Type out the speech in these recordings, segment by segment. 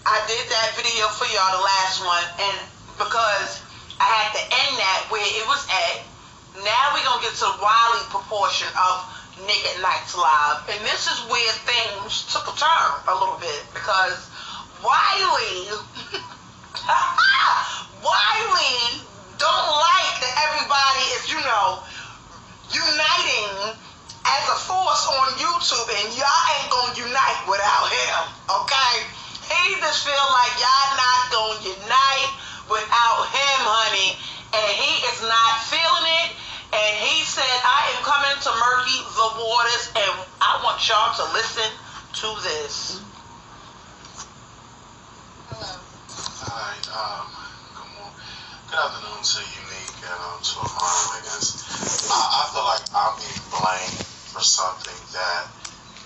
I did that video for y'all, the last one, and because I had to end that where it was at. Now we're going to get to the Wiley proportion of Nique at Nite's live. And this is where things took a turn a little bit, because Wiley, Wiley don't like that everybody is, uniting as a force on YouTube, and y'all ain't going to unite without him, okay? He just feel like y'all not going to unite without him, honey, and he is not feeling it, and he said, I am coming to murky the waters, and I want y'all to listen to this. Hello. Hi, good afternoon to you, Nique, and to Wiggins. I feel like I'm being blamed for something that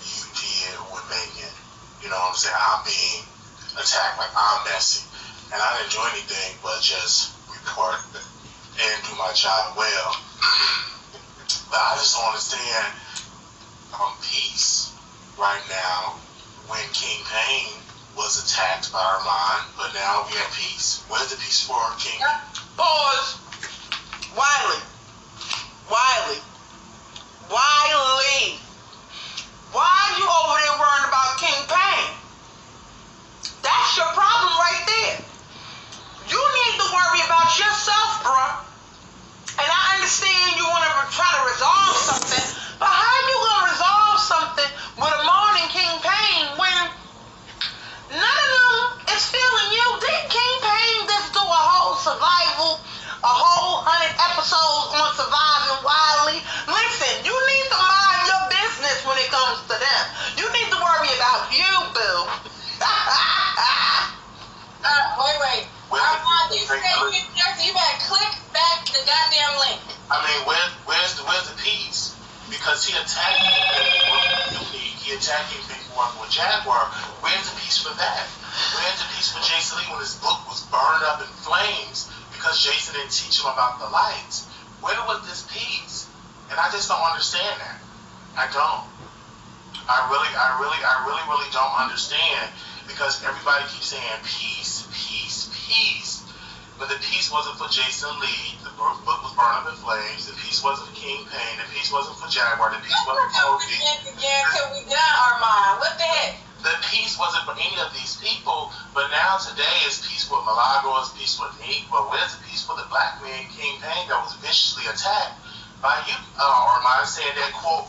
you did with Megan. You know what I'm saying? I'm being attacked like I'm messy. And I didn't do anything but just report and do my job well. But I just don't understand peace right now when King Pain was attacked by Armon, but now we have peace. Where's the peace for King? Pause. Wiley. Why are you over there worrying about King Pain? That's your problem right there. You need to worry about yourself, bruh. And I understand you want to try to resolve something, but how you going to resolve something with Armon and King Pain when none of them is feeling you? Didn't King Pain just do a whole survival, a whole 100 episodes on surviving Wiley? Listen, you need to mind your business when it comes to them. You need to worry about you, boo. Wait. Armon, you said you better click back the goddamn link. I mean, where's the peace? Because he attacked me with Unique, he attacked me with Jaguar. Where's the peace for that? Where's the peace for Jason Lee when his book was burned up in flames because Jason didn't teach him about the lights? Where was this peace? And I just don't understand that. I don't. I really don't understand, because everybody keeps saying peace. But the peace wasn't for Jason Lee. The book was burned up in flames. The peace wasn't for King Pain. The peace wasn't for Jaguar. The peace wasn't for Cody. Till we done, Armon. What the heck? The peace wasn't for any of these people. But now today is peace with Malago, it's peace with Nique. But where's the peace for the black man, King Pain, that was viciously attacked by you? Armon said that, quote,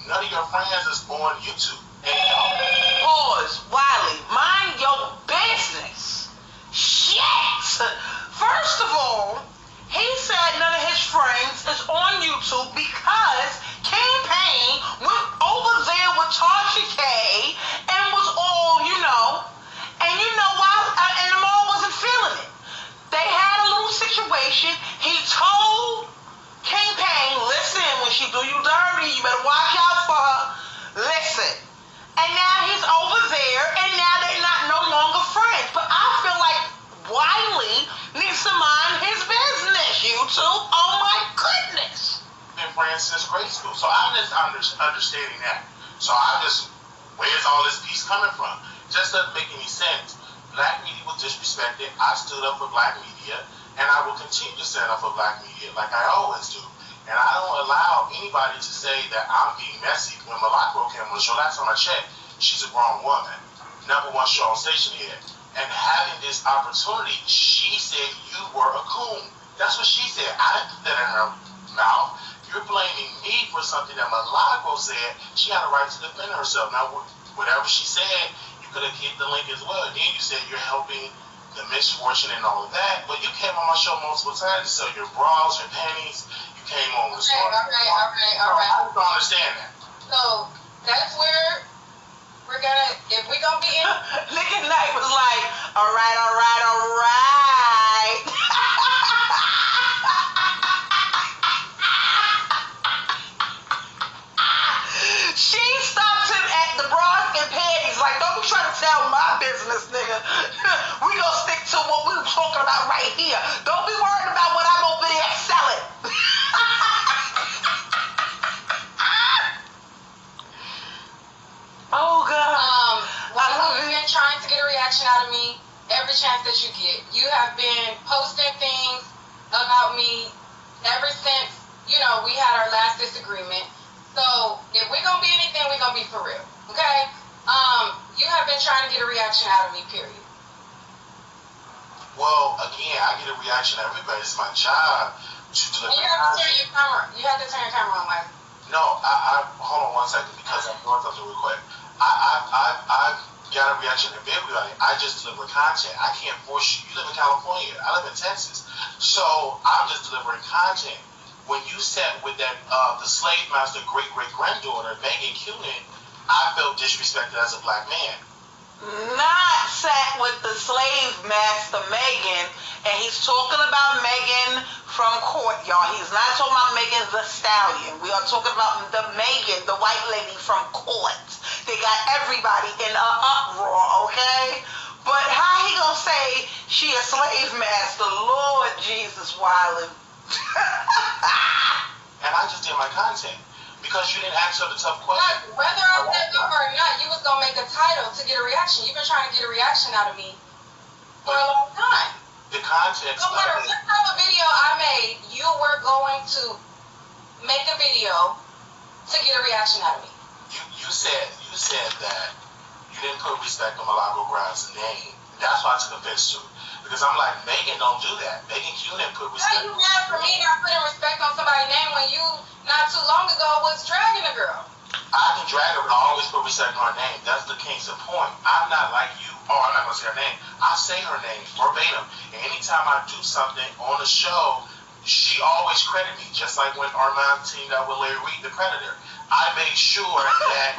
none of your friends is on YouTube. Pause. Wiley, mind your business. Shit. First of all, he said none of his friends is on YouTube because King Pain went over there with Tasha K and was all, and why, and the mom wasn't feeling it. They had a little situation. He told King Pain, listen, when she do you dirty, you better watch out for her. Listen. And now he's over there, and now they're no longer friends. But I feel like Wiley needs to mind his business, YouTube. Oh my goodness. Been friends since grade school, so I'm just understanding that. So where's all this peace coming from? Just doesn't make any sense. Black media was disrespected. I stood up for black media, and I will continue to stand up for black media like I always do. And I don't allow anybody to say that I'm being messy. When Malago came on the show, last time I checked, she's a grown woman. #1 show on station here. And having this opportunity, she said you were a coon. That's what she said. I didn't put that in her mouth. You're blaming me for something that Malago said. She had a right to defend herself. Now, whatever she said, you could have hit the link as well. Then you said you're helping the misfortune and all of that. But you came on my show multiple times to sell your bras, your panties. You came on with all right. I don't understand that. So that's where we're gonna, if we're gonna be in. Nique at Nite was like, all right. She stopped him at the bras and panties. Like, don't be trying to tell my business, nigga. We gonna stick to what we were talking about right here. Don't be worried about what I'm over there selling. Oh God. We've been trying to get a reaction reaction out of me every chance that you get. You have been posting things about me ever since, we had our last disagreement. So if we're going to be anything, we're going to be for real. Okay? You have been trying to get a reaction out of me, period. Well, again, I get a reaction out of everybody. It's my job to deliver. You have to turn your camera. You have to turn your camera on, Mike. No, I hold on one second because I'm doing something real quick. I got a reaction to everybody. I just deliver content. I can't force you. You live in California. I live in Texas. So I'm just delivering content. When you sat with that the slave master great-great-granddaughter, Megan Cunin, I felt disrespected as a black man. Not sat with the slave master Megan, and he's talking about Megan from court, y'all. He's not talking about Megan the Stallion. We are talking about the Megan, the white lady from court. They got everybody in an uproar, okay? But how he gonna say she a slave master? Lord Jesus, Wiley. And I just did my content. Because you didn't ask her the tough question. Whether I said no or not, you was going to make a title to get a reaction. You've been trying to get a reaction out of me for a long time. The context. No matter what type of video I made, you were going to make a video to get a reaction out of me. You said that you didn't put respect on Malago Grimes' name. That's why I took offense to it. Because I'm like, Megan don't do that. Megan Cunin put respect. How you mad for me not putting respect on somebody's name when you not too long ago was dragging a girl? I can drag her, but I always put respect on her name. That's the king's point. I'm not like you. Oh, I'm not gonna say her name. I say her name verbatim. And anytime I do something on the show, she always credit me. Just like when Armon teamed up with Larry Reed, the Predator. I made sure that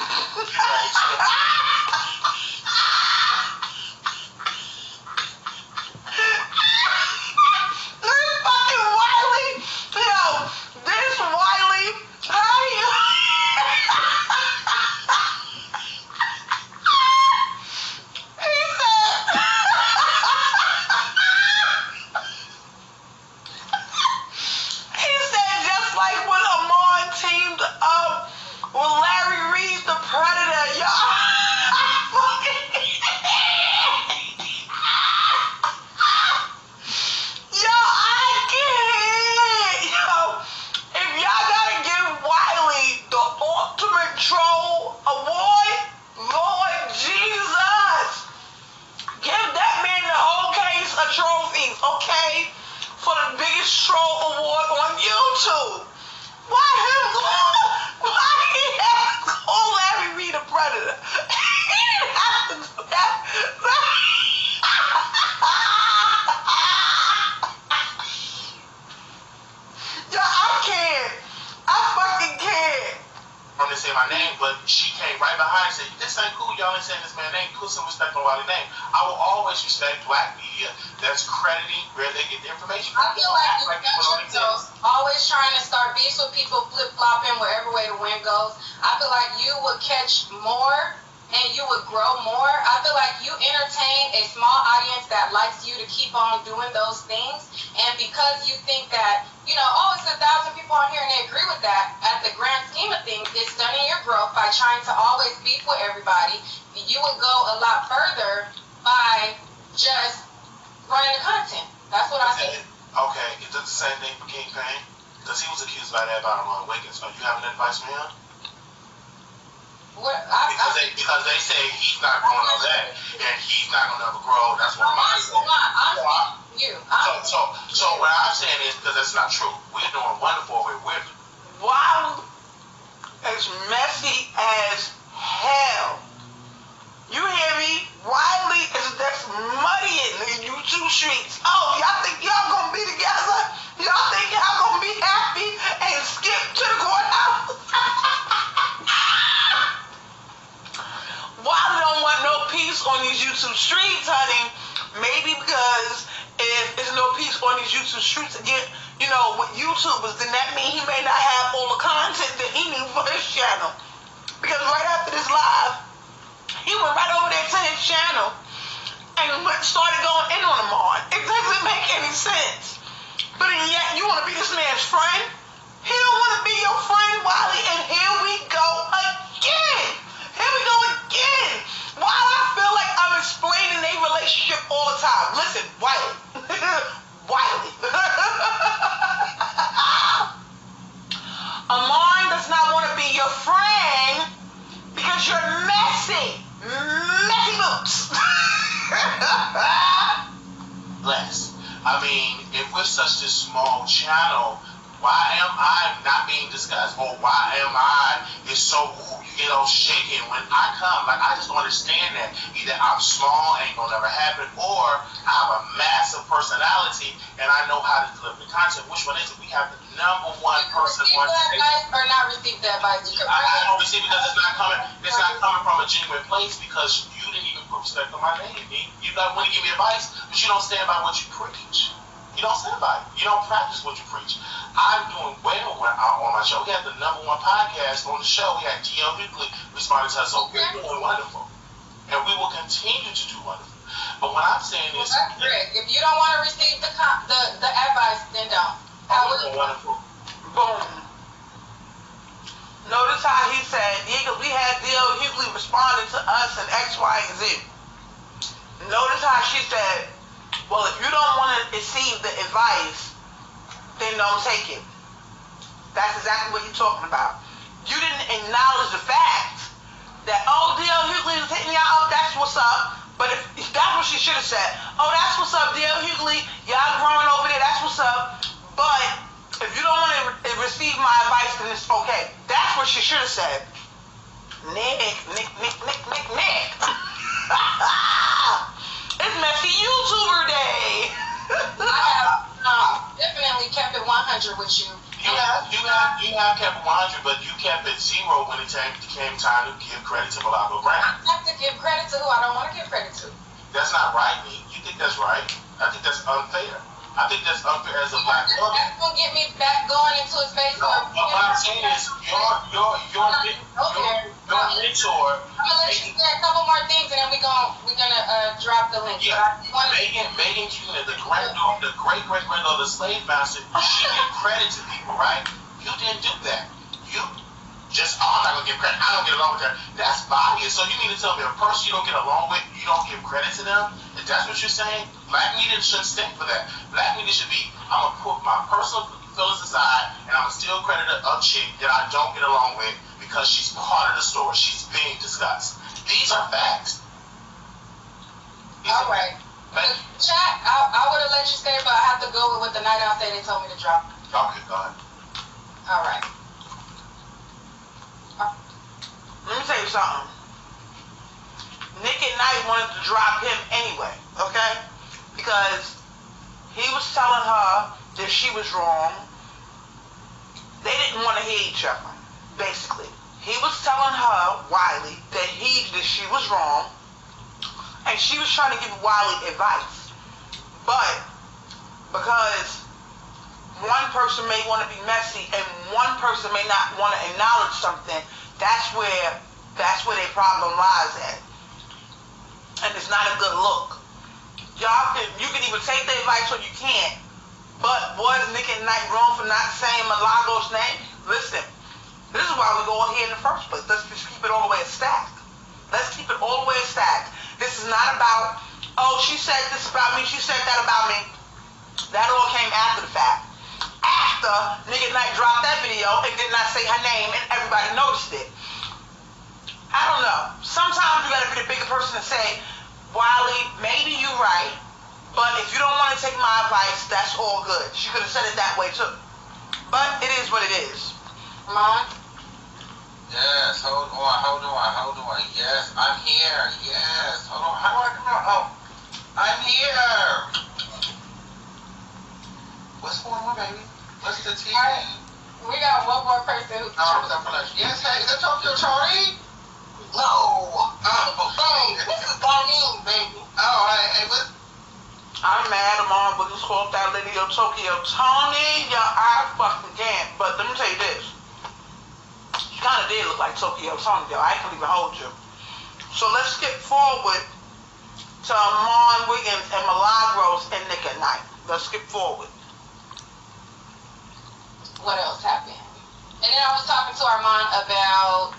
say my name, but she came right behind and said, this ain't cool, y'all ain't saying this man's name, put some respect on Wiley's name. I will always respect black media that's crediting where they get the information from. I feel like you always trying to start beefs with people, flip-flopping wherever way the wind goes. I feel like you would catch more and you would grow more. I feel like you entertain a small audience that likes you to keep on doing those things, and because you think that, it's 1,000 people on here and they agree with that, at the grand scheme of things, it's stunning your growth by trying to always beef with everybody. You would go a lot further by just running the content. That's what I think. Okay, is that the same thing for King Payne? Because he was accused by that by Armon Wiggins. Are you having advice from him? Because they say he's not going to that, and he's not going to ever grow. That's what I'm saying. So what I'm saying is, because that's not true. We're doing wonderful. We're Wow, as messy as hell. You hear me? Wiley is just muddying the YouTube streets. Oh, y'all think y'all gonna be together? Y'all think y'all gonna be happy and skip to the courthouse? Wiley don't want no peace on these YouTube streets, honey. Maybe because if there's no peace on these YouTube streets again, with YouTubers, then that means he may not have all the content that he needs for his channel. Because right after this live, he went right over there to his channel and started going in on him on. It doesn't make any sense. But yet, you want to be this man's friend? He don't want to be your friend, Wiley, and here we go again. Here we go again. While I feel like I'm explaining their relationship, Listen, Wiley. Wiley. Armon does not want to be your friend because you're messy. Messy boots. Bless. I mean, if we're such this small channel, why am I not being discussed? Or why am I is so, you get all shaken when I come? Like, I just don't understand that. Either I'm small, ain't gonna never happen, or I have a massive personality and I know how to deliver the content. Which one is it? We have the number one person. Receive the advice or not receive the advice? I don't receive it because it's not coming from a genuine place, because you didn't even put respect on my name. You don't want to give me advice, but you don't stand by what you preach. You don't stand by it. You don't practice what you preach. I'm doing well on my show. We had the number one podcast on the show. We had D.L. Wiggins responding to us. So we're doing wonderful. And we will continue to do wonderful. But what I'm saying is... Well, that's great. If you don't want to receive the advice, then don't. We're doing wonderful. Boom. Notice how he said, we had D.L. Hughley responding to us in X, Y, and Z. Notice how she said, well, if you don't want to receive the advice, then don't take it. That's exactly what you're talking about. You didn't acknowledge the fact that, oh, D.L. Hughley is hitting y'all up, that's what's up. But if that's what she should have said. Oh, that's what's up, D.L. Hughley. Y'all growing over there, that's what's up. But if you don't want to receive my advice, then it's okay. That's what she should have said. Nick. It's messy YouTuber day. I have definitely kept it 100 with you. You have kept it 100, but you kept it 0 when it came time to give credit to Malago Brown. I have to give credit to who I don't want to give credit to. That's not right, me. You think that's right? I think that's unfair. I think that's unfair as a black woman. That's gonna get me back going into his face. No, what I'm saying is your mentor. I'm gonna let you say a couple more things, and then we're gonna drop the link. Yeah, Megan Cunin, the great granddaughter of the slave master, she gave credit to people, right? You didn't do that. You just, I'm not gonna give credit. I don't get along with that. That's bias. So you mean to tell me a person you don't get along with, you don't give credit to them? If that's what you're saying, black media shouldn't stand for that. Black media should be, I'm gonna put my personal feelings aside, and I'm gonna still credit a chick that I don't get along with because she's part of the story. She's being discussed. These are facts. All right. Chat, I would have let you stay, but I have to go with what the night out say they told me to drop. Okay, go ahead. All right. Let me tell you something. Nique and Nite wanted to drop him anyway, okay? Because he was telling her that she was wrong. They didn't want to hear each other, basically. He was telling her, Wiley, that she was wrong, and she was trying to give Wiley advice. But because one person may want to be messy and one person may not want to acknowledge something, that's where their problem lies at. And it's not a good look. You can either take the advice or you can't. But was Nique and Nite wrong for not saying Malago's name? Listen, this is why we go on here in the first place. Let's just keep it all the way stacked. Let's keep it all the way stacked. This is not about, oh, she said this about me, she said that about me. That all came after the fact. After Nique and Nite dropped that video and did not say her name and everybody noticed it. I don't know. Sometimes you gotta be the bigger person to say, Wiley, maybe you're right, but if you don't want to take my advice, that's all good. She could have said it that way too. But it is what it is. Mom? Yes, hold on. Yes, I'm here. Yes, hold on. How do I come out? Oh, I'm here. What's going on, baby? What's the TV? We got one more person who's Yes, hey, is that Tokyo Tony? No. This is Darlene, baby. Oh, hey, what? I'm mad Armon Wiggins called that lady yo Tokyo Tony. Yeah, I fucking can't. But let me tell you this. She kind of did look like Tokyo Tony, yo. I can't even hold you. So let's skip forward to Armon Wiggins and Milagros and Nique and Nite. Let's skip forward. What else happened? And then I was talking to Armon about,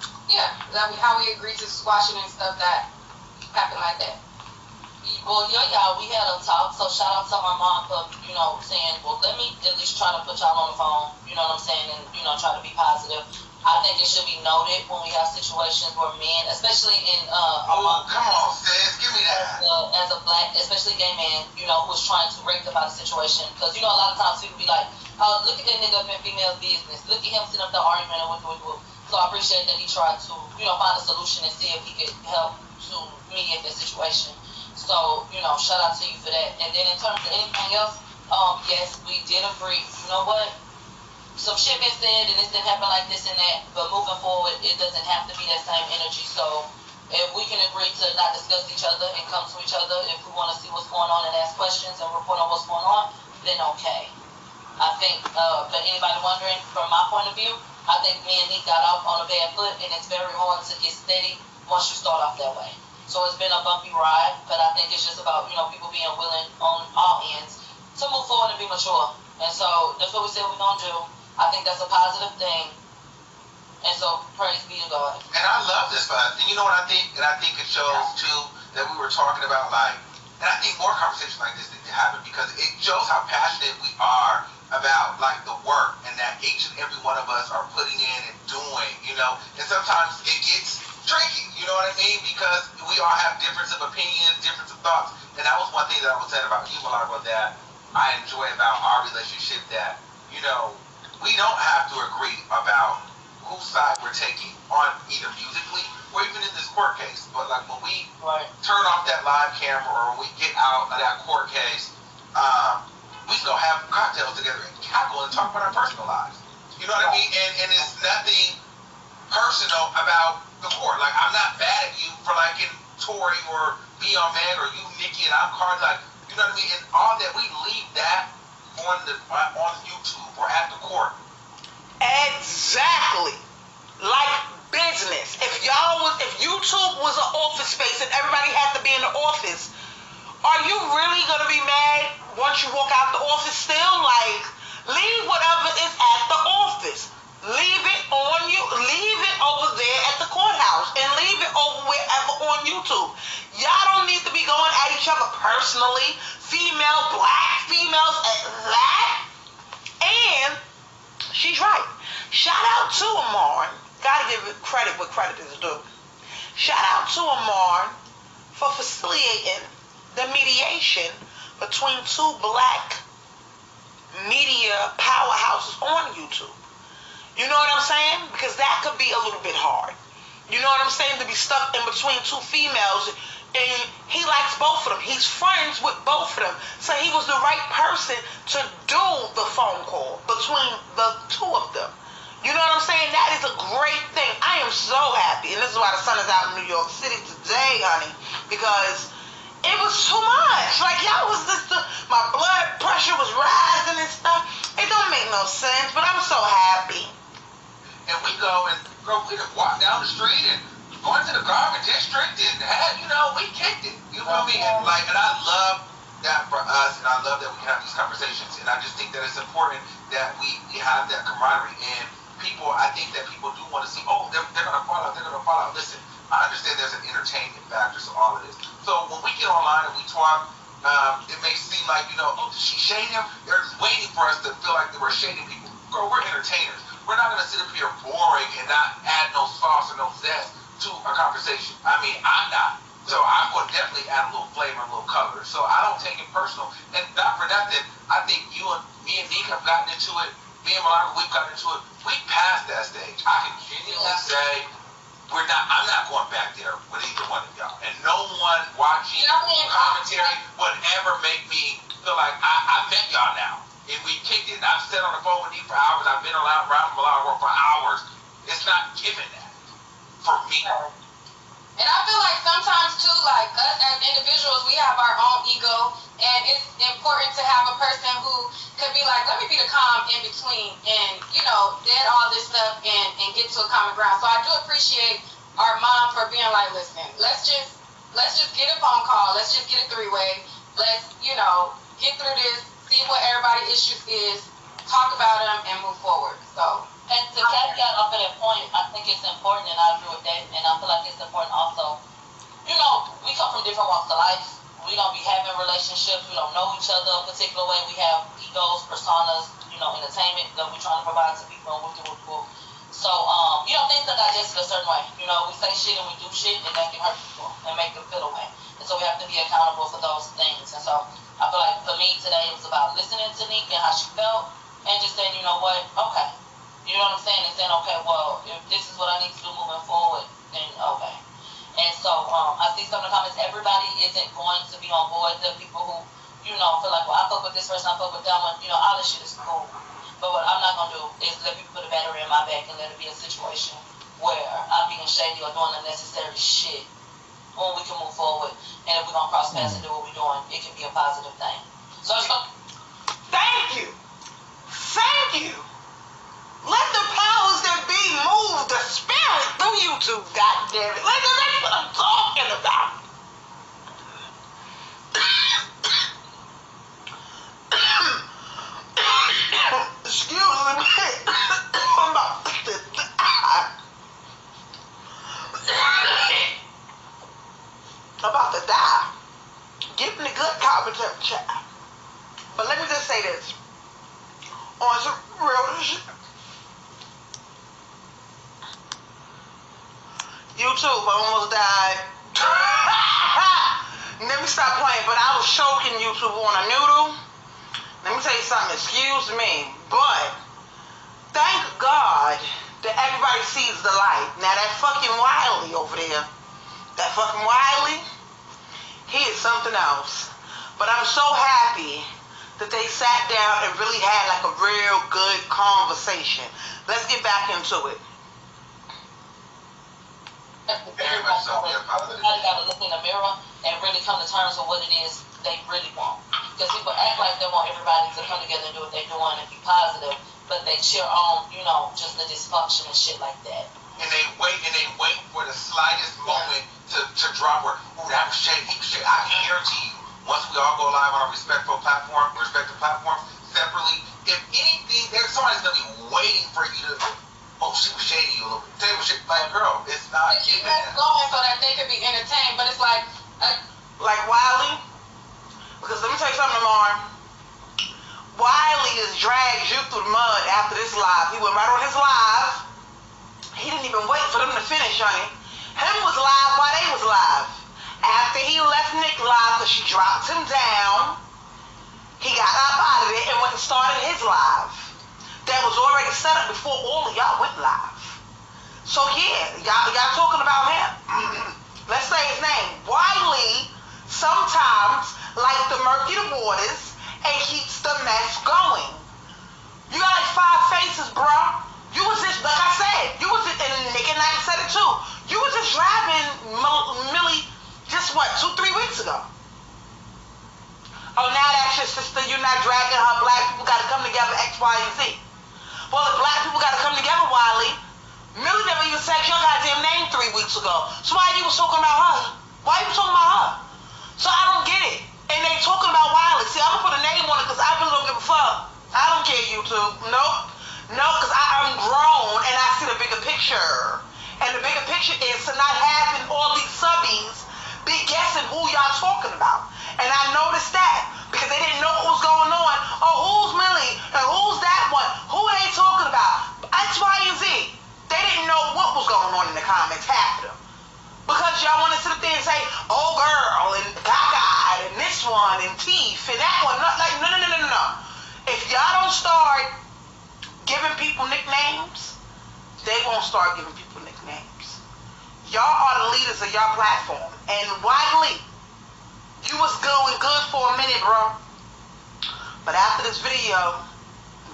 how we agreed to squash it and stuff that happened like that. Well, yeah, we had a talk, so shout out to Armon for, saying, well, let me at least try to put y'all on the phone, you know what I'm saying, and, try to be positive. I think it should be noted when we have situations where men, especially in, Oh, come on, sis, give me that. as a black, especially gay man, who's trying to rectify the situation, because, a lot of times people be like, oh, look at that nigga up in female business, look at him sitting up the argument, and whoop. So I appreciate that he tried to, find a solution and see if he could help to mediate that situation. So, shout out to you for that. And then in terms of anything else, yes, we did agree. You know what? Some shit been said and this didn't happen like this and that, but moving forward, it doesn't have to be that same energy. So if we can agree to not discuss each other and come to each other, if we want to see what's going on and ask questions and report on what's going on, then okay. I think, for anybody wondering, from my point of view, I think me and Nique got off on a bad foot, and it's very hard to get steady once you start off that way. So it's been a bumpy ride, but I think it's just about, people being willing on all ends to move forward and be mature. And so that's what we said we're going to do. I think that's a positive thing. And so praise be to God. And I love this for us. And you know what I think? And I think it shows, too, that we were talking about, and I think more conversations like this need to happen because it shows how passionate we are about, the work and that each and every one of us are putting in and doing, And sometimes it gets tricky, you know what I mean? Because we all have difference of opinions, difference of thoughts. And that was one thing that I was saying about you, Milagro, that I enjoy about our relationship that, we don't have to agree about whose side we're taking on either musically or even in this court case. But when we turn off that live camera or when we get out of that court case, we can go have cocktails together and cackle and talk about our personal lives. You know what I mean? And it's nothing personal about the court. I'm not mad at you for liking Tory or me on Meg or you, Nique, and I'm Cardi. You know what I mean? And all that, we leave that on YouTube or at the court. Exactly. Like business. If YouTube was an office space and everybody had to be in the office, are you really gonna be mad once you walk out the office still? Leave whatever is at the office. Leave it on you. Leave it over there at the courthouse and leave it over wherever on YouTube. Y'all don't need to be going at each other personally. Black females at that. And she's right. Shout out to Armon. Gotta give it credit where credit is due. Shout out to Armon for facilitating the mediation between two black media powerhouses on YouTube. You know what I'm saying? Because that could be a little bit hard. You know what I'm saying? To be stuck in between two females. And he likes both of them. He's friends with both of them. So he was the right person to do the phone call between the two of them. You know what I'm saying? That is a great thing. I am so happy. And this is why the sun is out in New York City today, honey. Because it was too much. Y'all was just, my blood pressure was rising and stuff. It don't make no sense, but I'm so happy. And we go and, we just walk down the street and going to the garbage district and had, we kicked it. You know what I mean? And I love that for us, and I love that we have these conversations. And I just think that it's important that we have that camaraderie. And I think that people do want to see, they're going to fall out, Listen, I understand there's an entertainment factor to all of this. So when we get online and we talk, it may seem like, did she shade him? They're waiting for us to feel like we're shading people. Girl, we're entertainers. We're not going to sit up here boring and not add no sauce or no zest to a conversation. I mean, I'm not. So I'm going to definitely add a little flavor, a little color. So I don't take it personal. And not for nothing, I think me and Nique have gotten into it. Me and Milagro, we've gotten into it. We passed that stage. I can genuinely say I'm not going back there with either one of y'all. And no one watching commentary would ever make me feel like I met y'all now. And we kicked it. And I've sat on the phone with Nique for hours. I've been around Milagro for hours. It's not given that for me. And I feel like sometimes too, us as individuals, we have our own ego, and it's important to have a person who could be like, let me be the calm in between, and dead all this stuff and get to a common ground. So I do appreciate our mom for being like, listen, let's just get a phone call, let's just get a three-way, let's get through this, see what everybody's issues is, talk about them, and move forward. So. And to caveat off of that point, I think it's important, and I agree with that, and I feel like it's important also. We come from different walks of life. We we don't be having relationships. We don't know each other a particular way. We have egos, personas, entertainment that we're trying to provide to people. So, things are digested a certain way. We say shit and we do shit, and that can hurt people and make them feel away. And so we have to be accountable for those things. And so I feel like for me today, it was about listening to Nique and how she felt, and just saying, you know what, okay. You know what I'm saying? And saying, okay, well, if this is what I need to do moving forward, then okay. And so I see some of the comments, everybody isn't going to be on board. The people who, feel like, well, I fuck with this person, I fuck with that one, all this shit is cool. But what I'm not going to do is let people put a battery in my back and let it be a situation where I'm being shady or doing unnecessary shit when we can move forward. And if we're going to cross paths and do what we're doing, it can be a positive thing. So it's going to... Thank you. Thank you. Let the powers that be move the spirit through YouTube, goddammit. That's what I'm talking about. Excuse me. I'm about to die. I'm about to die. Give me the good commentary, child. But let me just say this. On some real shit. YouTube, I almost died. Let me stop playing, but I was choking YouTube on a noodle. Let me tell you something, excuse me, but thank God that everybody sees the light. Now that fucking Wiley over there, he is something else. But I'm so happy that they sat down and really had like a real good conversation. Let's get back into it. Everybody got to look in the mirror and really come to terms with what it is they really want. Because people act like they want everybody to come together and do what they're doing and be positive, but they cheer on, just the dysfunction and shit like that. And they wait for the slightest moment to drop where, ooh, that was shady, he was shady. I can guarantee you, once we all go live on our respective platforms separately, if anything, somebody's gonna be waiting for you to, oh, she was shady a little bit. Say was shady, like, girl, it's not. Keep us going so that they could be entertained, but it's like Wiley. Because let me tell you something, Lamar. Wiley has dragged you through the mud after this live. He went right on his live. He didn't even wait for them to finish, honey. Him was live while they was live. After he left Nique live because she dropped him down, he got up out of it and went and started his live. That was already set up before all of y'all went live. So yeah, y'all talking about him? Let's say his name. Wiley sometimes like to murky the waters and keeps the mess going. You got like 5 faces, bro. You was just, like I said, and Nique and Nite said it too. You was just driving Millie just 2-3 weeks ago. Oh, now that's your sister. You're not dragging her. Black people got to come together, X, Y, and Z. Well, if black people got to come together, Wiley, Millie never even said your goddamn name 3 weeks ago. So why you was talking about her? Why you talking about her? So I don't get it. And they talking about Wiley. See, I'm going to put a name on it because I really don't give a fuck. I don't care, YouTube. Nope. No, because I'm grown and I see the bigger picture. And the bigger picture is to not having all these subbies be guessing who y'all talking about. And I noticed that because they didn't know what was going on. Oh, who's Millie? And who's that one? Who are they talking about? X, Y, and Z. They didn't know what was going on in the comments, half of them. Because y'all want to sit up there and say, oh girl, and Gaga, and this one, and Teeth, and that one. No. If y'all don't start giving people nicknames, they won't start giving people nicknames. Y'all are the leaders of y'all platform. And Wiley, you was going good for a minute, bro. But after this video,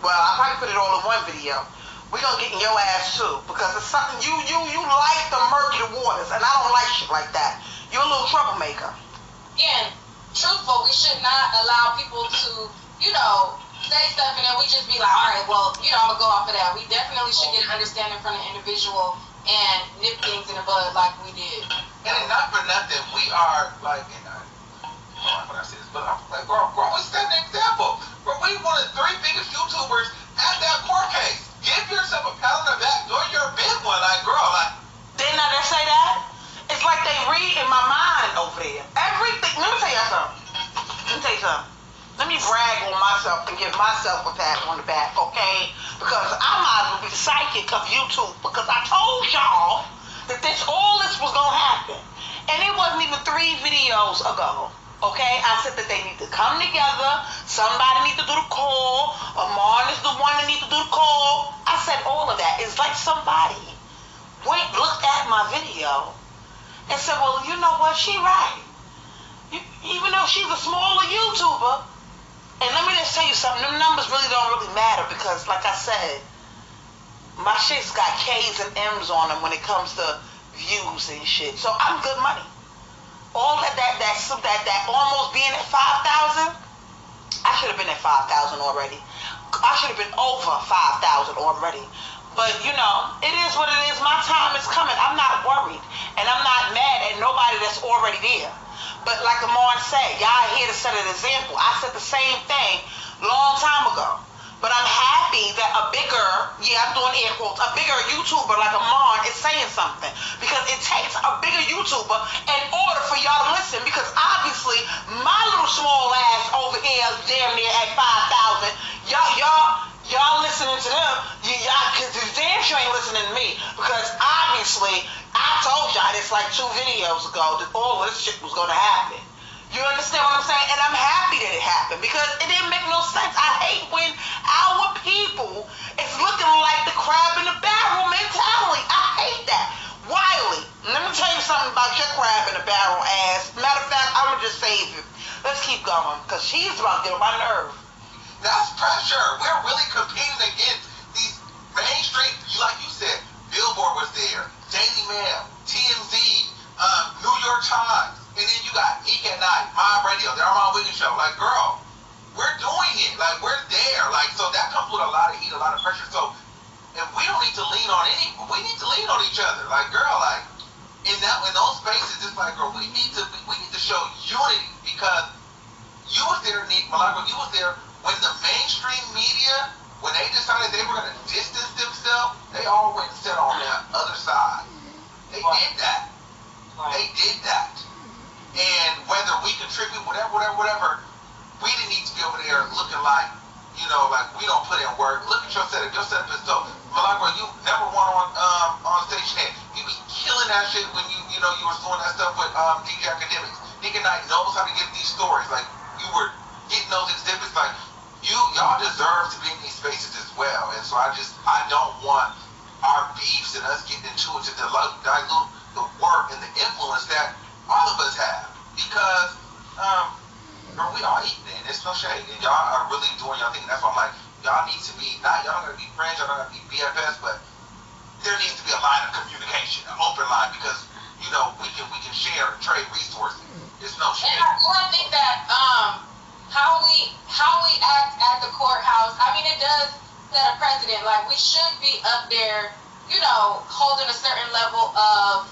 well, I probably put it all in one video. We're gonna get in your ass too, because it's something you like to murky the waters, and I don't like shit like that. You're a little troublemaker. Again, truthful, we should not allow people to, say stuff and then we just be like, all right, well, I'm gonna go off of that. We definitely should get an understanding from the individual and nip things in the bud like we did. And not for nothing, we are like, when I say this, but I'm like, girl, we set an example. Bro, we one of the 3 biggest YouTubers at that court case. Give yourself a pat on the back. You're a big one, like, girl, like. Didn't I just say that? It's like they read in my mind over there. Everything. Let me tell you something. you something. Let me brag on myself and give myself a pat on the back, okay? Because I might as well be the psychic of YouTube, because I told y'all that all this was gonna happen. And it wasn't even 3 videos ago, okay? I said that they need to come together. Somebody needs to do the call. Armon is the one that needs to do the call. I said all of that. It's like somebody looked at my video and said, well, you know what? She right. Even though she's a smaller YouTuber. And let me just tell you something. Them numbers really don't matter, because, like I said, my shit's got K's and M's on them when it comes to views and shit. So I'm good money. All that almost being at 5,000, I should have been at 5,000 already. I should have been over 5,000 already. But, you know, it is what it is. My time is coming. I'm not worried. And I'm not mad at nobody that's already there. But like Armon said, y'all here to set an example. I said the same thing long time ago. But I'm happy that a bigger, I'm doing air quotes, a bigger YouTuber like Armon is saying something. Because it takes a bigger YouTuber in order for y'all to listen. Because obviously, my little small ass over here is damn near at 5,000. Y'all listening to them, because damn sure ain't listening to me. Because obviously, I told y'all this like 2 videos ago that all this shit was going to happen. You understand what I'm saying? And I'm happy that it happened, because it didn't make no sense. I hate when our people is looking like the crab in the barrel mentality. I hate that. Wiley, let me tell you something about your crab in the barrel ass. Matter of fact, I'm going to just save it. Let's keep going, because she's about to get on my nerve. That's pressure. We're really competing against these mainstream, like you said, Billboard was there, Daily Mail, TMZ, New York Times, and then you got Nique at Nite, My Radio, the Armon Wiggins show. Like, girl, we're doing it. Like, we're there. Like, so that comes with a lot of heat, a lot of pressure. So, and we don't need to lean on we need to lean on each other. Like, girl, like, in those spaces, it's like, girl, we need to show unity, because you was there, Nique, Malako, you was there when the mainstream media, when they decided they were going to distance themselves, they all went and sat on the other side. They did that. They did that. And whether we contribute, whatever, we didn't need to be over there looking like, like we don't put in work. Look at your setup. Your setup is so. Malako, you never won on station head. You be killing that shit when you were doing that stuff with DJ Academics. Nique Nite knows how to get these stories. Like, you were getting those exhibits. Like, y'all deserve to be in these spaces as well. And so I don't want our beefs and us getting into it to dilute the work and the influence that all of us have. Because, we all eating it. It's no shade. And y'all are really doing y'all thing. And that's why I'm like, y'all need to be, y'all don't gotta be friends, y'all don't gotta be BFS, but there needs to be a line of communication, an open line, because, we can share and trade resources. There's no shade. And I think that, how we act at the courthouse, I mean, it does set a precedent. Like, we should be up there, holding a certain level of,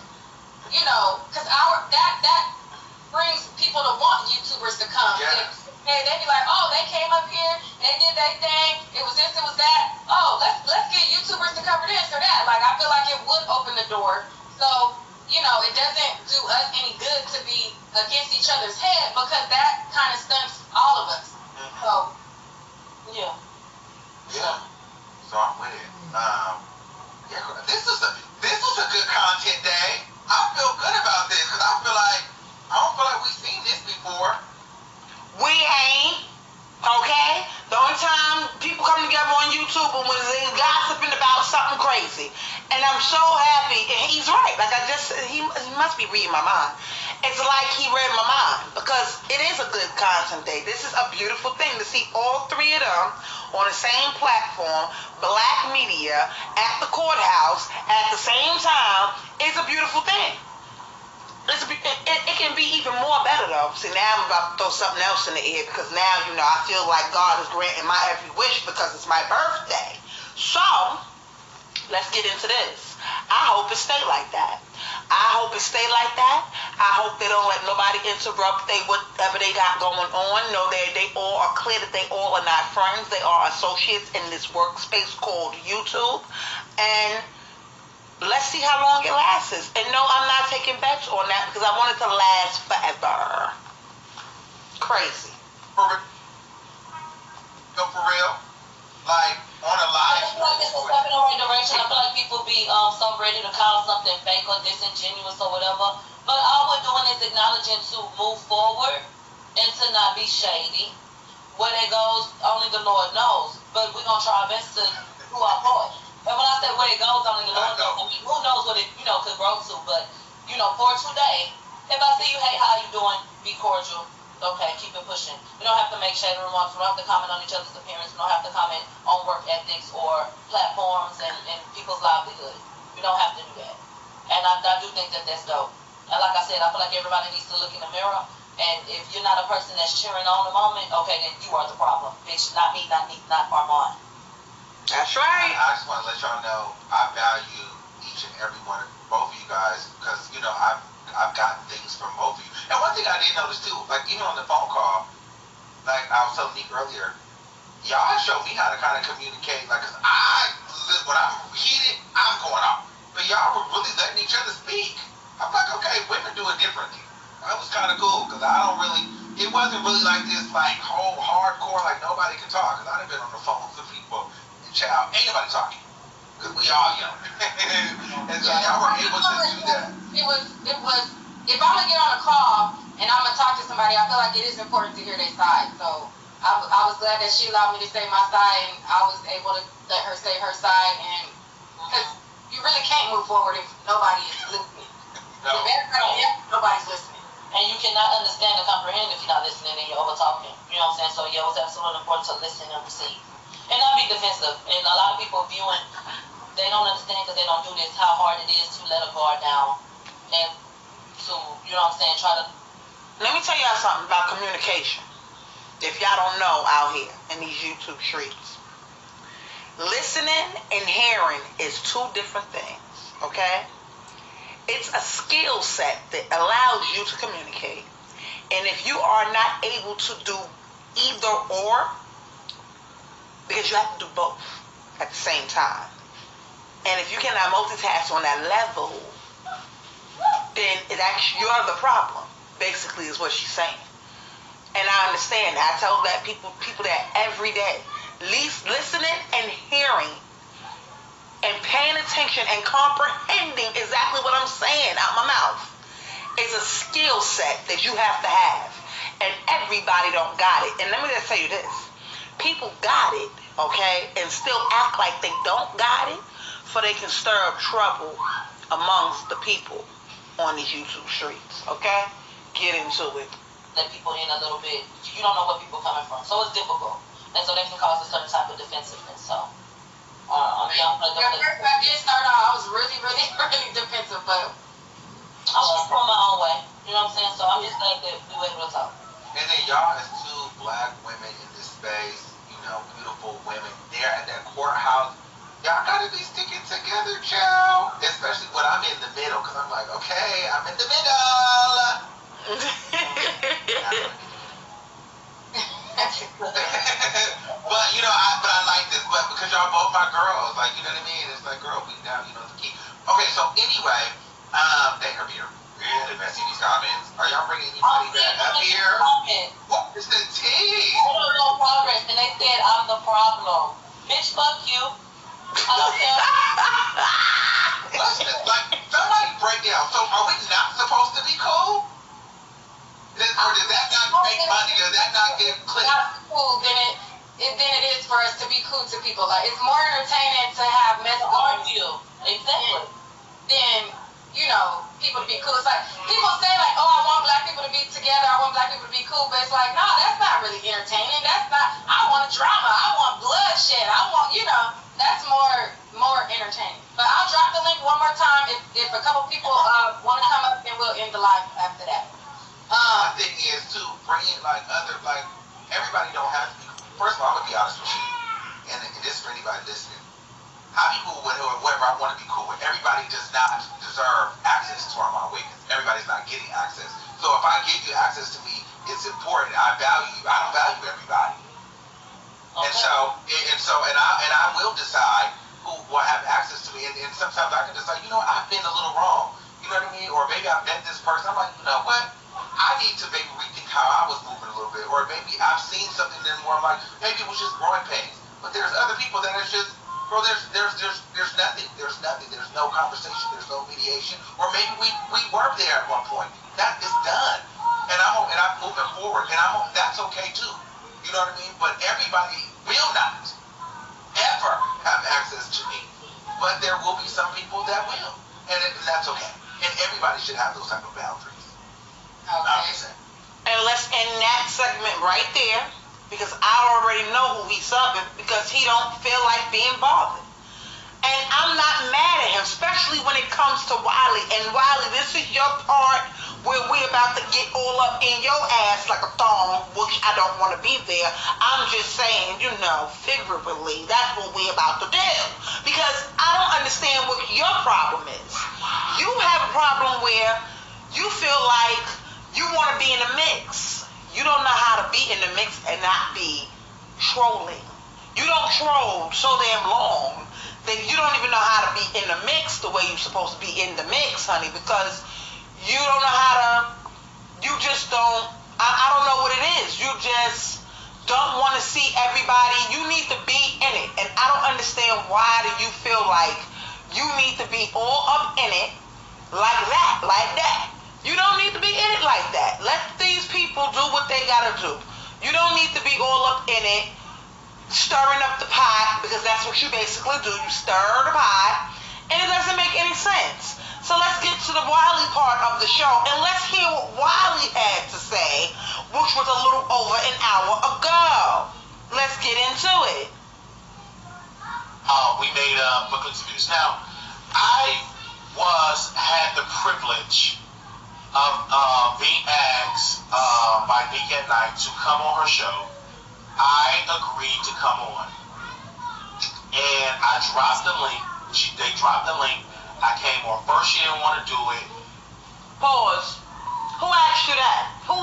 because that brings people to want YouTubers to come. Yes. And they be like, oh, they came up here, they did their thing, it was this, it was that. Oh, let's get YouTubers to cover this or that. Like, I feel like it would open the door. So, it doesn't do us any good to be against each other's head, because that kind of stunts all of us. So, yeah. Yeah. So I'm with it. This was a good content day. I feel good about this, because I don't feel like we've seen this before. We ain't, okay? The only time people come together on YouTube is when they're gossiping about something crazy. And I'm so happy, and he's right. Like, he must be reading my mind. It's like he read my mind, because it is a good content day. This is a beautiful thing to see all 3 of them on the same platform, black media, at the courthouse, at the same time. It's a beautiful thing. It can be even more better, though. See, now I'm about to throw something else in the air, because now, I feel like God is granting my every wish, because it's my birthday. So, let's get into this. I hope it stay like that. I hope it stay like that. I hope they don't let nobody interrupt whatever they got going on. No, they all are clear that they all are not friends. They are associates in this workspace called YouTube. And let's see how long it lasts. And no, I'm not taking bets on that, because I want it to last forever. Crazy. For fake or disingenuous or whatever. But all we're doing is acknowledging to move forward and to not be shady. Where it goes, only the Lord knows. But we're going to try our best to do our part. And when I say where it goes, only the Lord knows. I mean, who knows what it, could grow to. But, for today, if I see you, hey, how you doing? Be cordial. Okay, keep it pushing. We don't have to make shady remarks. We don't have to comment on each other's appearance. We don't have to comment on work ethics or platforms and people's livelihood. We don't have to do that. And I do think that that's dope. And like I said, I feel like everybody needs to look in the mirror. And if you're not a person that's cheering on the moment, okay, then you are the problem. Bitch, not me, not Armon. That's right. I just want to let y'all know I value each and every one of both of you guys because, I've gotten things from both of you. And one thing I did notice too, like even on the phone call, like I was telling Nique earlier, y'all show me how to kind of communicate. Like, cause when I'm heated, I'm going off. But y'all were really letting each other speak. I'm like, okay, women do it differently. That was kind of cool because it wasn't really like this like whole hardcore, like nobody can talk. Cause I've been on the phone with people and child, ain't nobody talking. Cause we all young. And so y'all were able to do that. It was, if I'm gonna get on a call and I'm gonna talk to somebody, I feel like it is important to hear their side. So I was glad that she allowed me to say my side and I was able to let her say her side. And because you really can't move forward if nobody is listening. No. Nobody's listening. And you cannot understand and comprehend if you're not listening and you're over talking. You know what I'm saying? So yeah, it was absolutely important to listen and receive. And not be defensive. And a lot of people viewing, they don't understand because they don't do this, how hard it is to let a guard down and to, try to... Let me tell y'all something about communication. If y'all don't know out here in these YouTube streets. Listening and hearing is two different things, okay? It's a skill set that allows you to communicate. And if you are not able to do either or, because you have to do both at the same time. And if you cannot multitask on that level, then you're the problem, basically is what she's saying. And I understand that. I tell that people that every day. Listening and hearing and paying attention and comprehending exactly what I'm saying out my mouth is a skill set that you have to have. And everybody don't got it. And let me just tell you this. People got it, okay, and still act like they don't got it, so they can stir up trouble amongst the people on these YouTube streets, okay? Get into it. Let people in a little bit. You don't know where people are coming from, so it's difficult. And so that can cause a certain type of defensiveness. So, First I did start out, I was really, really, really defensive, but I was going my own way. You know what I'm saying? So I'm just glad that we were able to talk. And then y'all as two black women in this space, beautiful women there at that courthouse, y'all gotta be sticking together, child. Especially when I'm in the middle, because I'm like, okay, I'm in the middle. But I like this, but because y'all both my girls, like, you know what I mean? It's like, girl, we down, the key. Okay, so anyway, they are here. Really messy these comments. Are y'all bringing anybody back up here? What is the tea? No progress, and they said I'm the problem. Bitch, fuck you. I don't care. Listen, like, somebody break down. So, are we not supposed to be cool? Or does that not make money? Does that not give clicks? Not cool, then it is for us to be cool to people. Like, it's more entertaining to have mess argue. Exactly. Than people to be cool. It's like, people say like, oh, I want black people to be together, I want black people to be cool, but it's like, no, that's not really entertaining. That's not, I want drama, I want bloodshed, I want, that's more entertaining. But I'll drop the link one more time. If a couple people want to come up, then we'll end the live after that. My thing is to bring in everybody don't have to be, first of all, I'm going to be honest with you, and this is for anybody listening. How people with whoever I want to be cool with, everybody does not deserve access to Armon Wiggins. Everybody's not getting access. So if I give you access to me, it's important. I value you. I don't value everybody. Okay. And I will decide who will have access to me. And sometimes I can decide, I've been a little wrong. You know what I mean? Or maybe I've met this person. I'm like, you know what? I need to maybe rethink how I was moving a little bit. Or maybe I've seen something then where I'm like, maybe it was just growing pains. But there's other people that are just Bro, there's nothing. There's nothing. There's no conversation. There's no mediation. Or maybe we were there at one point. That is done. And I'm moving forward. And that's okay too. You know what I mean? But everybody will not ever have access to me. But there will be some people that will. And that's okay. And everybody should have those type of boundaries. Okay. And let's end that segment right there, because I already know who he's subbing, because he don't feel like being bothered. And I'm not mad at him, especially when it comes to Wiley. And Wiley, this is your part where we about to get all up in your ass like a thong, which I don't want to be there. I'm just saying, figuratively, that's what we about to do. Because I don't understand what your problem is. You have a problem where you feel like you want to be in the mix. You don't know how to be in the mix and not be trolling. You don't troll so damn long that you don't even know how to be in the mix the way you're supposed to be in the mix, honey, because you don't know how to, you just don't, I don't know what it is. You just don't want to see everybody. You need to be in it. And I don't understand why do you feel like you need to be all up in it like that. You don't need to be in it like that. Let these people do what they gotta do. You don't need to be all up in it, stirring up the pot, because that's what you basically do. You stir the pot, and it doesn't make any sense. So let's get to the Wiley part of the show, and let's hear what Wiley had to say, which was a little over an hour ago. Let's get into it. We made book interviews. Now, I had the privilege of being asked by Nique at Nite to come on her show. I agreed to come on, and I dropped the link. They dropped the link. I came on first. She didn't want to do it. Pause. Who asked you that? Who?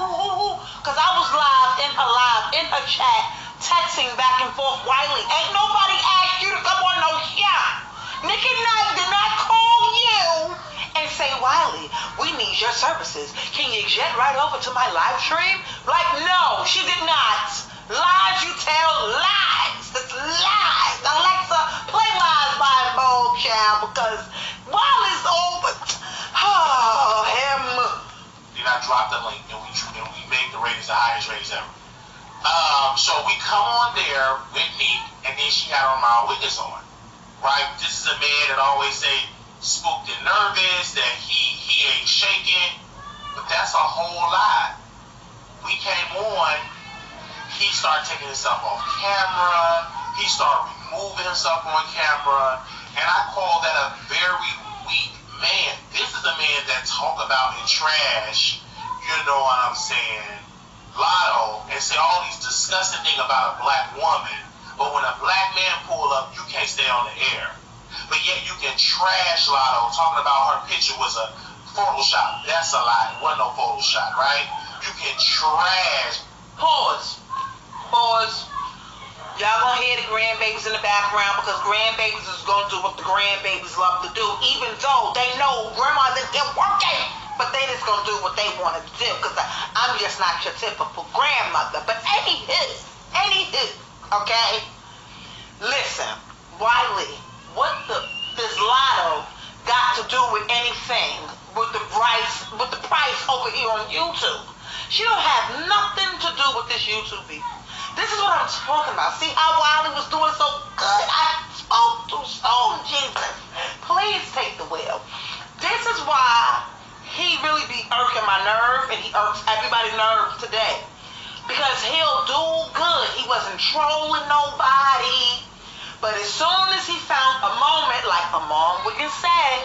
Because I was live in her chat, texting back and forth. Wiley, ain't nobody asked you to come on no show. Nique at Nite did not call you and say, Wiley, we need your services. Can you jet right over to my live stream? Like, no, she did not. Lies you tell, lies. That's lies. Alexa, play Lies by Bold Child, because Wiley's over. Oh, him. Then I dropped the link, and we made the ratings the highest ratings ever. So we come on there with Nique, and then she had my Wiggins on. Right? This is a man that always say spooked and nervous, that he ain't shaking, but that's a whole lie. We came on, he started taking himself off camera, he started removing himself on camera, and I call that a very weak man. This is a man that talk about in trash, you know what I'm saying, Lotto, and say all these disgusting things about a black woman, but when a black man pull up, you can't stay on the air. But yet you can trash Lotto, talking about her picture was a Photoshop. That's a lie. It wasn't no Photoshop, right? You can trash. Pause. Y'all gonna hear the grandbabies in the background, because grandbabies is gonna do what the grandbabies love to do, even though they know grandma's in here working. But they just gonna do what they want to do, because I'm just not your typical grandmother. But anywho, okay? Listen, Wiley, what does Lotto got to do with anything with the price over here on YouTube? She don't have nothing to do with this YouTube beef. This is what I'm talking about. See how Wiley was doing so good? I spoke to Jesus. Please take the wheel. This is why he really be irking my nerve, and he irks everybody's nerve today. Because he'll do good. He wasn't trolling nobody. But as soon as he found a moment, like Armon Wiggins said,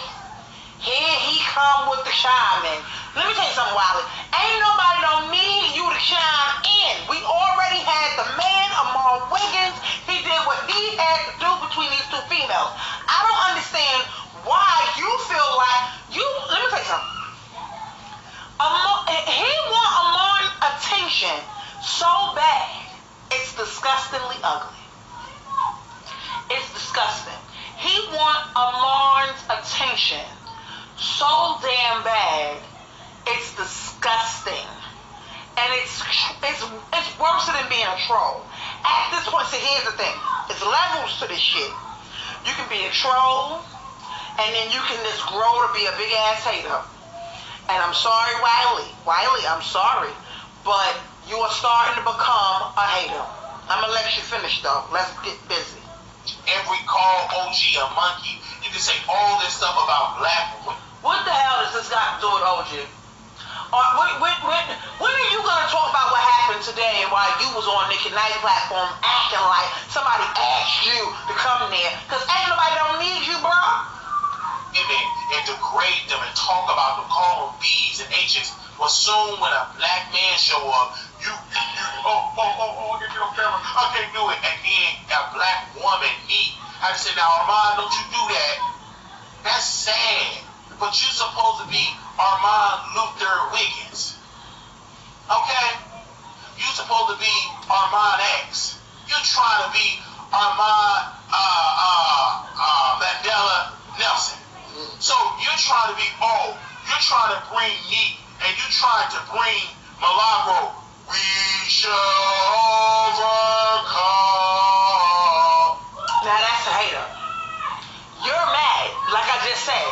here he come with the chiming. Let me tell you something, Wiley. Ain't nobody don't need you to chime in. We already had the man, Armon Wiggins. He did what he had to do between these two females. I don't understand why you feel like you. Let me tell you something. He want Armon attention so bad, it's disgustingly ugly. It's disgusting. He want Armon's attention so damn bad, it's disgusting. And it's worse than being a troll. At this point, see, here's the thing. There's levels to this shit. You can be a troll, and then you can just grow to be a big ass hater. And I'm sorry, Wiley. Wiley, I'm sorry. But you are starting to become a hater. I'm going to let you finish, though. Let's get busy. Every call OG a monkey. You can say all this stuff about black women. What the hell does this got to do with OG? When are you going to talk about what happened today and why you was on Nique platform acting like somebody asked you to come there? Because ain't nobody don't need you, bro. And degrade them and talk about them, call them B's and H's. But soon when a black man show up, get your camera, I can't do it. And then a black woman, Nique, I say, now Armon, don't you do that. That's sad. But you supposed to be Armon Luther Wiggins. Okay? You supposed to be Armon X. You trying to be Armon Mandela Nelson. So you're trying to be, you're trying to bring Nique and you're trying to bring Milagro. We shall overcome. Now that's a hater. You're mad, like I just said.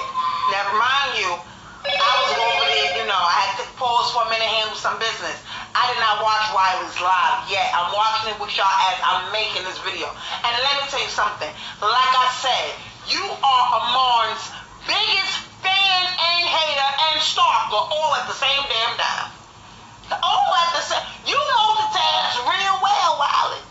Now remind you, I was over there, I had to pause for a minute, handle some business. I did not watch Wiley's live yet. I'm watching it with y'all as I'm making this video. And let me tell you something. Like I said, you are Armon's biggest fan and hater and stalker all at the same damn time. All at the same. You multitask real well, Wiley.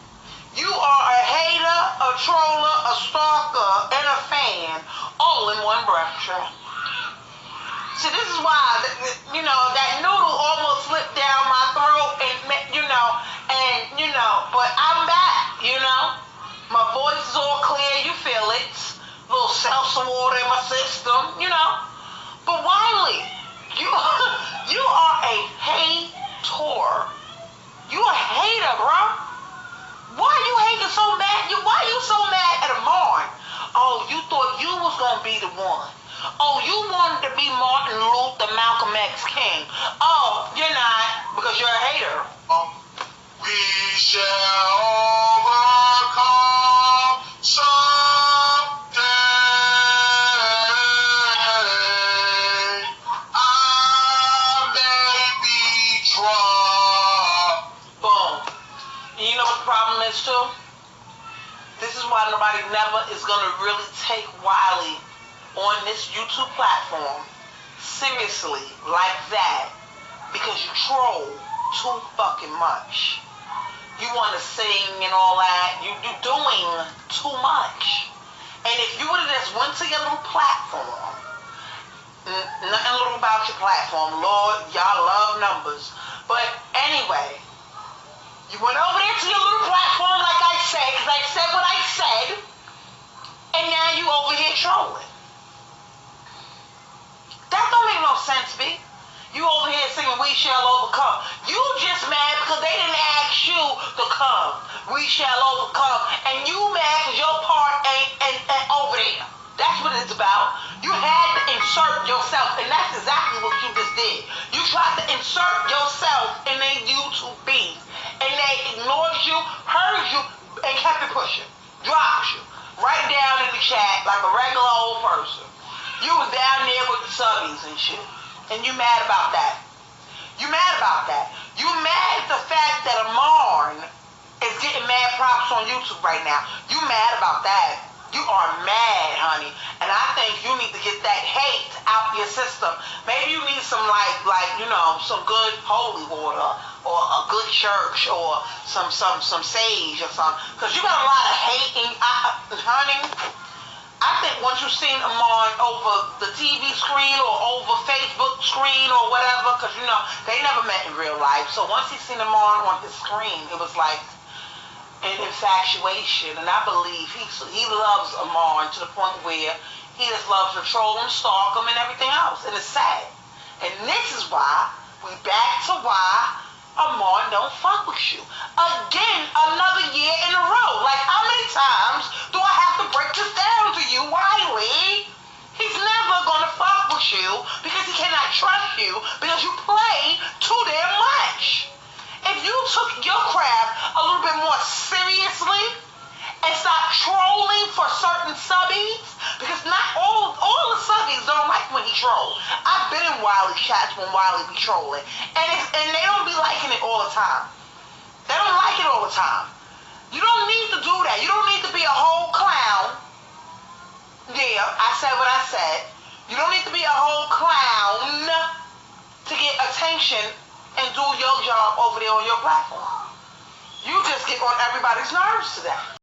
You are a hater, a troller, a stalker, and a fan all in one breath, child. See, this is why, that noodle almost slipped down my throat and, but I'm back, My voice is all clear, you feel it. Little seltzer water in my system, But Wiley, you are a hater. You a hater, bro. Why are you hating so mad? Why are you so mad at Armon? Oh, you thought you was gonna be the one. Oh, you wanted to be Martin Luther, Malcolm X King. Oh, you're not, because you're a hater. We shall overcome someday. I may be drunk. Boom. And you know what the problem is too? This is why nobody never is gonna really take Wiley on this YouTube platform seriously like that, because you troll too fucking much. You want to sing and all that. You're doing too much. And if you would have just went to your little platform, nothing little about your platform, Lord, y'all love numbers. But anyway, you went over there to your little platform like I said, because I said what I said, and now you over here trolling. That don't make no sense, B. You over here singing We Shall Overcome. You just mad because they didn't ask you to come. We shall overcome. And you mad because your part ain't over there. That's what it's about. You had to insert yourself, and that's exactly what you just did. You tried to insert yourself in a YouTube beat, and they ignored you, heard you, and kept it pushing. Dropped you. Right down in the chat like a regular old person. You was down there with the subbies and shit. And you mad about that. You mad about that. You mad at the fact that Armon is getting mad props on YouTube right now. You mad about that. You are mad, honey. And I think you need to get that hate out your system. Maybe you need some some good holy water, or a good church, or some sage or something. Because you got a lot of hate in honey. I think once you've seen Armon over the TV screen or over Facebook screen or whatever, because they never met in real life. So once he's seen Armon on his screen, it was like an infatuation. And I believe he loves Armon to the point where he just loves to troll him, stalk him, and everything else. And it's sad. And this is why we back to why Armon don't fuck with you. Again, another year in a row. Like, how many times do I have to break this down to you, Wiley? He's never gonna fuck with you because he cannot trust you because you play too damn much. If you took your craft a little bit more seriously and stop trolling for certain subbies, because not all the subbies don't like when he trolls. I've been in Wiley chats when Wiley be trolling, and they don't be liking it all the time. They don't like it all the time. You don't need to do that. You don't need to be a whole clown. Yeah, I said what I said. You don't need to be a whole clown to get attention and do your job over there on your platform. You just get on everybody's nerves to that.